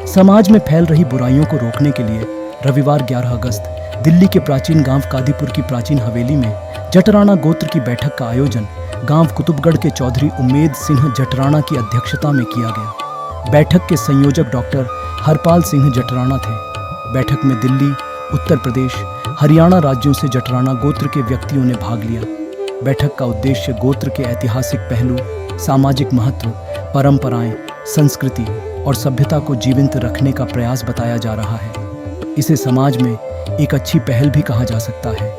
समाज में फैल रही बुराइयों को रोकने के लिए रविवार 11 अगस्त दिल्ली के प्राचीन गांव कादीपुर की प्राचीन हवेली में जटराणा गोत्र की बैठक का आयोजन गांव कुतुबगढ़ के चौधरी उम्मेद सिंह जटराणा की अध्यक्षता में किया गया। बैठक के संयोजक डॉक्टर हरपाल सिंह जटराणा थे। बैठक में दिल्ली, उत्तर प्रदेश, हरियाणा राज्यों से जटराणा गोत्र के व्यक्तियों ने भाग लिया। बैठक का उद्देश्य गोत्र के ऐतिहासिक पहलू, सामाजिक महत्व, परंपराएं, संस्कृति और सभ्यता को जीवंत रखने का प्रयास बताया जा रहा है। इसे समाज में एक अच्छी पहल भी कहा जा सकता है,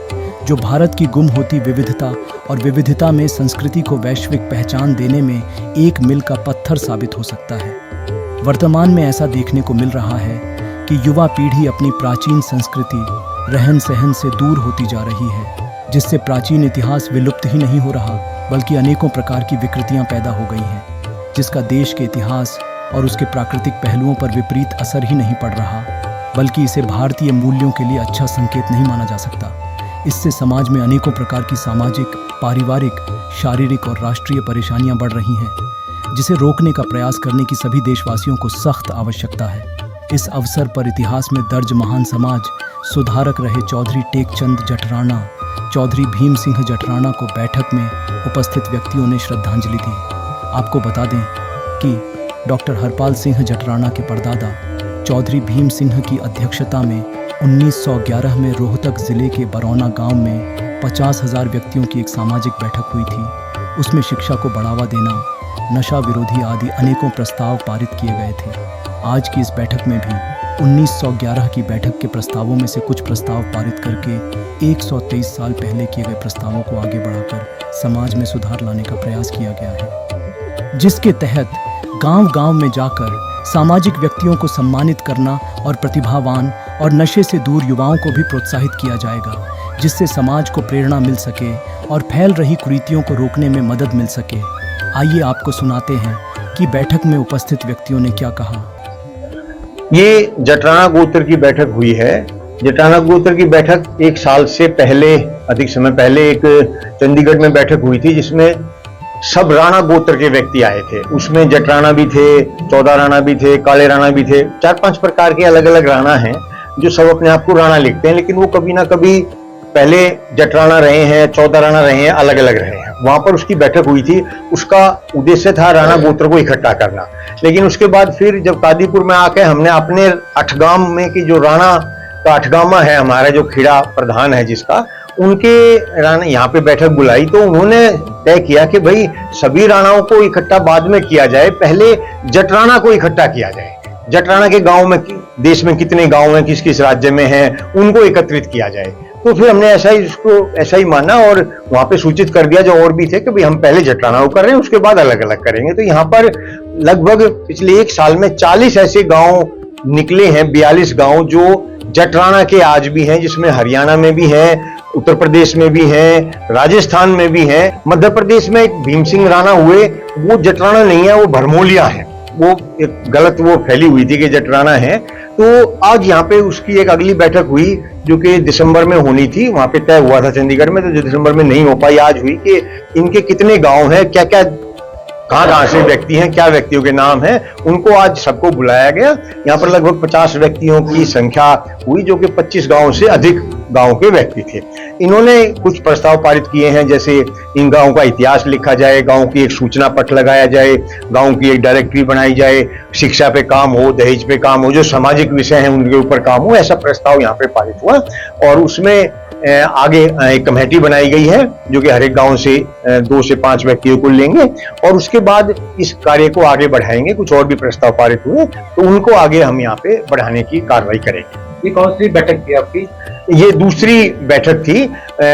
जो भारत की गुम होती विविधता और विविधता में संस्कृति को वैश्विक पहचान देने में एक मील का पत्थर साबित हो सकता है। वर्तमान में ऐसा देखने को मिल रहा है कि युवा पीढ़ी अपनी प्राचीन संस्कृति, रहन सहन से दूर होती जा रही है, जिससे प्राचीन इतिहास विलुप्त ही नहीं हो रहा बल्कि अनेकों प्रकार की विकृतियां पैदा हो गई हैं, जिसका देश के इतिहास और उसके प्राकृतिक पहलुओं पर विपरीत असर ही नहीं पड़ रहा, बल्कि इसे भारतीय मूल्यों के लिए अच्छा संकेत नहीं माना जा सकता। इससे समाज में अनेकों प्रकार की सामाजिक, पारिवारिक, शारीरिक और राष्ट्रीय परेशानियां बढ़ रही हैं, जिसे रोकने का प्रयास करने की सभी देशवासियों को सख्त आवश्यकता है। इस अवसर पर इतिहास में दर्ज महान समाज सुधारक रहे चौधरी टेकचंद जटराणा, चौधरी भीम सिंह जटराणा को बैठक में उपस्थित व्यक्तियों ने श्रद्धांजलि दी। आपको बता दें कि डॉक्टर हरपाल सिंह जटराणा के परदादा चौधरी भीम सिंह की अध्यक्षता में 1911 में रोहतक जिले के बरौना गांव में 50,000 व्यक्तियों की एक सामाजिक बैठक हुई थी। उसमें शिक्षा को बढ़ावा देना, नशा विरोधी आदि अनेकों प्रस्ताव पारित किए गए थे। आज की इस बैठक में भी 1911 की बैठक के प्रस्तावों में से कुछ प्रस्ताव पारित करके 123 साल पहले किए गए प्रस्तावों को आगे बढ़ाकर समाज में सुधार लाने का प्रयास किया गया है, जिसके तहत गांव-गांव में जाकर सामाजिक व्यक्तियों को सम्मानित करना और प्रतिभावान और नशे से दूर युवाओं को भी प्रोत्साहित किया जाएगा, जिससे समाज को प्रेरणा मिल सके और फैल रही कुरीतियों को रोकने में मदद मिल सके। आइए आपको सुनाते हैं कि बैठक में उपस्थित व्यक्तियों ने क्या कहा। ये जटराणा गोत्र की बैठक हुई है। जटराणा गोत्र की बैठक एक साल से पहले, अधिक समय पहले एक चंडीगढ़ में बैठक हुई थी, जिसमें सब राणा गोत्र के व्यक्ति आए थे। उसमें जटराणा भी थे, 14 राणा भी थे, काले राणा भी थे। 4-5 प्रकार के अलग अलग राणा हैं जो सब अपने आप को राणा लिखते हैं, लेकिन वो कभी ना कभी पहले जटराणा रहे हैं, 14 राणा रहे हैं, अलग अलग रहे हैं। वहां पर उसकी बैठक हुई थी। उसका उद्देश्य था राणा गोत्र को इकट्ठा करना। लेकिन उसके बाद फिर जब कादीपुर में आके हमने अपने अठगाम में की जो राणा का अठगामा है, हमारा जो खिड़ा प्रधान है जिसका, उनके राणा यहाँ पे बैठक बुलाई, तो उन्होंने तय किया कि भाई सभी राणाओं को इकट्ठा बाद में किया जाए, पहले जटराणा को इकट्ठा किया जाए। जटराणा के गांव में, देश में कितने गांव हैं, किस किस राज्य में हैं, उनको एकत्रित किया जाए। तो फिर हमने ऐसा ही माना और वहां पे सूचित कर दिया जो और भी थे कि भाई हम पहले जटराना को कर रहे हैं, उसके बाद अलग अलग करेंगे। तो यहाँ पर लगभग पिछले एक साल में 40 ऐसे गांव निकले हैं, 42 गांव जो जटराना के आज भी हैं, जिसमें हरियाणा में भी हैं, उत्तर प्रदेश में भी हैं, राजस्थान में भी हैं। मध्य प्रदेश में एक भीम सिंह राणा हुए, वो जटराना नहीं है, वो भरमोलिया है। वो एक गलत वो फैली हुई थी कि जटराना है। तो आज यहाँ पे उसकी एक अगली बैठक हुई जो कि दिसंबर में होनी थी, वहां पे तय हुआ था चंडीगढ़ में, तो जो दिसंबर में नहीं हो पाई, आज हुई कि इनके कितने गांव हैं, क्या क्या कहाँ से व्यक्ति हैं, क्या व्यक्तियों के नाम हैं, उनको आज सबको बुलाया गया। यहाँ पर लगभग 50 व्यक्तियों की संख्या हुई, जो कि 25 गांव से अधिक गांव के व्यक्ति थे। इन्होंने कुछ प्रस्ताव पारित किए हैं, जैसे इन गांव का इतिहास लिखा जाए, गांव की एक सूचना पट लगाया जाए, गांव की एक डायरेक्टरी बनाई जाए, शिक्षा पे काम हो, दहेज पे काम हो, जो सामाजिक विषय हैं उनके ऊपर काम हो, ऐसा प्रस्ताव यहाँ पे पारित हुआ। और उसमें आगे एक कमेटी बनाई गई है जो कि हर एक गांव से 2 से 5 व्यक्तियों को लेंगे और उसके बाद इस कार्य को आगे बढ़ाएंगे। कुछ और भी प्रस्ताव पारित हुए तो उनको आगे हम यहाँ पे बढ़ाने की कार्रवाई करेंगे। ये कौन सी बैठक थी आपकी? ये दूसरी बैठक थी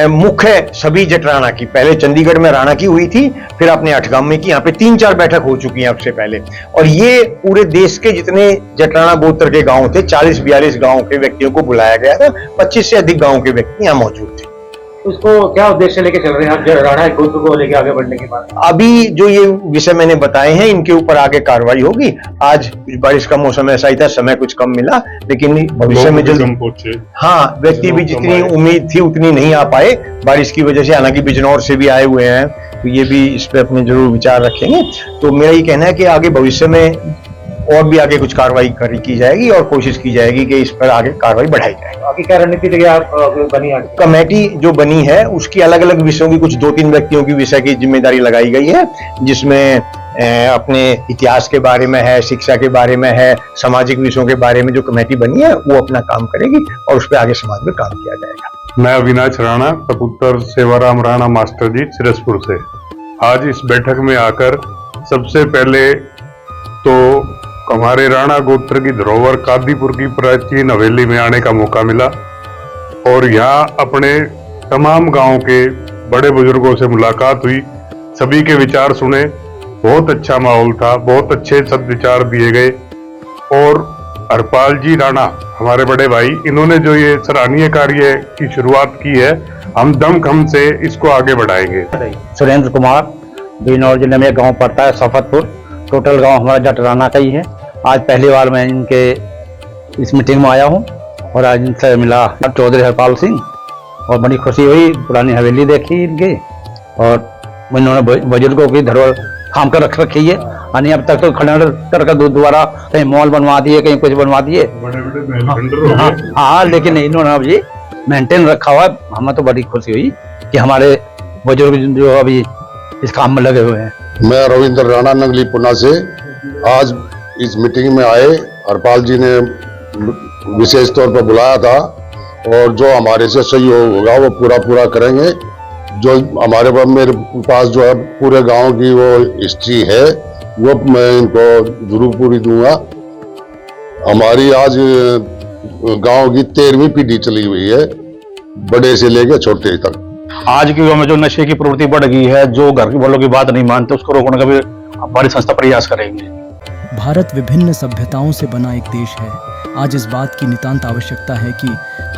मुख्य सभी जटराना की। पहले चंडीगढ़ में राणा की हुई थी, फिर अपने अठगाम में की। यहाँ पे 3-4 बैठक हो चुकी हैं अब से पहले। और ये पूरे देश के जितने जटराना गोत्र के गांव थे, 40-42 गांव के व्यक्तियों को बुलाया गया था। 25 से अधिक गांव के व्यक्ति यहाँ मौजूद थे। उसको क्या उद्देश्य लेके चल रहे हैं आप राणा गोत्र को लेके आगे बढ़ने के बाद? अभी जो ये विषय मैंने बताए हैं, इनके ऊपर आगे कार्रवाई होगी। आज बारिश का मौसम ऐसा ही था, समय कुछ कम मिला, लेकिन भविष्य में जल्द हाँ व्यक्ति भी जितनी उम्मीद थी उतनी नहीं आ पाए बारिश की वजह से। हालांकि बिजनौर से भी आए हुए हैं, तो ये भी इस पे अपने जरूर विचार रखेंगे। तो मेरा ये कहना है कि आगे भविष्य में और भी आगे कुछ कार्रवाई की जाएगी और कोशिश की जाएगी कि इस पर आगे कार्रवाई बढ़ाई जाए। आगे क्या रणनीति लेके आप बनी आगे? कमेटी जो बनी है उसकी अलग अलग विषयों की, कुछ 2-3 व्यक्तियों की विषय की जिम्मेदारी लगाई गई है, जिसमें अपने इतिहास के बारे में है, शिक्षा के बारे में है, सामाजिक विषयों के बारे में जो कमेटी बनी है वो अपना काम करेगी और उस पर आगे समाज में काम किया जाएगा। मैं अविनाश राणा, सपुत्र सेवाराम राणा मास्टर जी, सिरसपुर से। आज इस बैठक में आकर सबसे पहले तो हमारे राणा गोत्र की धरोहर कादीपुर की प्राचीन हवेली में आने का मौका मिला और यहाँ अपने तमाम गांव के बड़े बुजुर्गों से मुलाकात हुई, सभी के विचार सुने, बहुत अच्छा माहौल था, बहुत अच्छे सद्विचार दिए गए। और हरपाल जी राणा हमारे बड़े भाई, इन्होंने जो ये सराहनीय कार्य की शुरुआत की है, हम दमखम से इसको आगे बढ़ाएंगे। सुरेंद्र कुमार, बिजनौर जिले में गांव पड़ता है सफतपुर। टोटल गांव हमारा जटराना का ही है। आज पहली बार मैं इनके इस मीटिंग में आया हूं और आज इनसे मिला चौधरी हरपाल सिंह और बड़ी खुशी हुई। पुरानी हवेली देखी इनकी और इन्होंने बुजुर्गों की धरोहर थाम कर रख रखी है। यानी अब तक तो खंडर कर दोबारा कहीं मॉल बनवा दिए, कहीं कुछ बनवा दिए, हाँ, लेकिन इन्होंने अभी मेंटेन रखा हुआ है। हमें तो बड़ी खुशी हुई कि हमारे बुजुर्ग जो अभी इस काम में लगे हुए हैं। मैं रविंद्र राणा नंगली पुना से। आज इस मीटिंग में आए, हरपाल जी ने विशेष तौर पर बुलाया था और जो हमारे से सहयोग होगा वो पूरा करेंगे। जो हमारे पास, मेरे पास जो है पूरे गांव की वो हिस्ट्री है, वो मैं इनको जरूर पूरी दूंगा। हमारी आज गांव की 13वीं पीढ़ी चली हुई है, बड़े से लेकर छोटे तक। आज के युग में जो नशे की प्रवृत्ति बढ़ गई है, जो घर के वालों की बात नहीं मानते, उसको रोकने का भी हमारी संस्था प्रयास करेंगे। भारत विभिन्न सभ्यताओं से बना एक देश है। आज इस बात की नितांत आवश्यकता है कि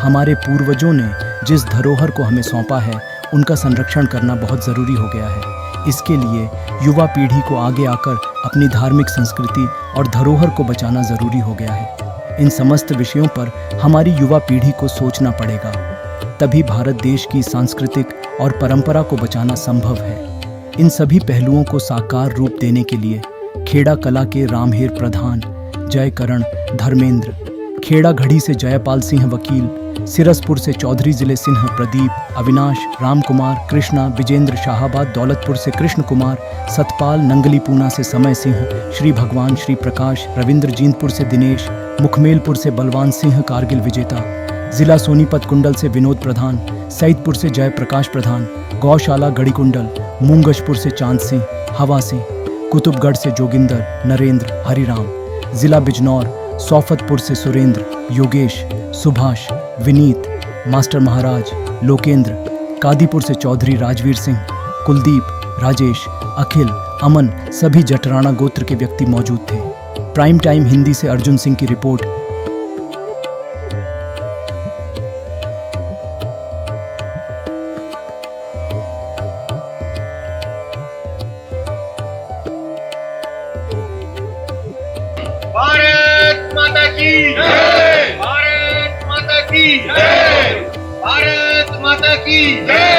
हमारे पूर्वजों ने जिस धरोहर को हमें सौंपा है, उनका संरक्षण करना बहुत ज़रूरी हो गया है। इसके लिए युवा पीढ़ी को आगे आकर अपनी धार्मिक संस्कृति और धरोहर को बचाना ज़रूरी हो गया है। इन समस्त विषयों पर हमारी युवा पीढ़ी को सोचना पड़ेगा, तभी भारत देश की सांस्कृतिक और परंपरा को बचाना संभव है। इन सभी पहलुओं को साकार रूप देने के लिए खेड़ा कला के रामहेर प्रधान, जयकरण धर्मेंद्र, खेड़ा घड़ी से जयपाल सिंह वकील, सिरसपुर से चौधरी जिले सिंह प्रदीप, अविनाश, राम कुमार, कृष्णा, विजेंद्र, शाहाबाद दौलतपुर से कृष्ण कुमार, सतपाल, नंगली पूना से समय सिंह, श्री भगवान, श्री प्रकाश, रविंद्र जींदपुर से दिनेश, मुखमेलपुर से बलवान सिंह कारगिल विजेता, जिला सोनीपत कुंडल से विनोद प्रधान, सईदपुर से जयप्रकाश प्रधान, गौशाला गढ़ीकुंडल, मूंगशपुर से चांद सिंह, हवा सिंह, कुतुबगढ़ से जोगिंदर, नरेंद्र, हरिराम, जिला बिजनौर, सौफतपुर से सुरेंद्र, योगेश, सुभाष, विनीत, मास्टर महाराज, लोकेंद्र, कादीपुर से चौधरी राजवीर सिंह, कुलदीप, राजेश, अखिल, अमन, सभी जटराणा गोत्र के व्यक्ति मौजूद थे। प्राइम टाइम हिंदी से अर्जुन सिंह की रिपोर्ट। भारत माता की जय, भारत माता की जय, भारत माता की जय।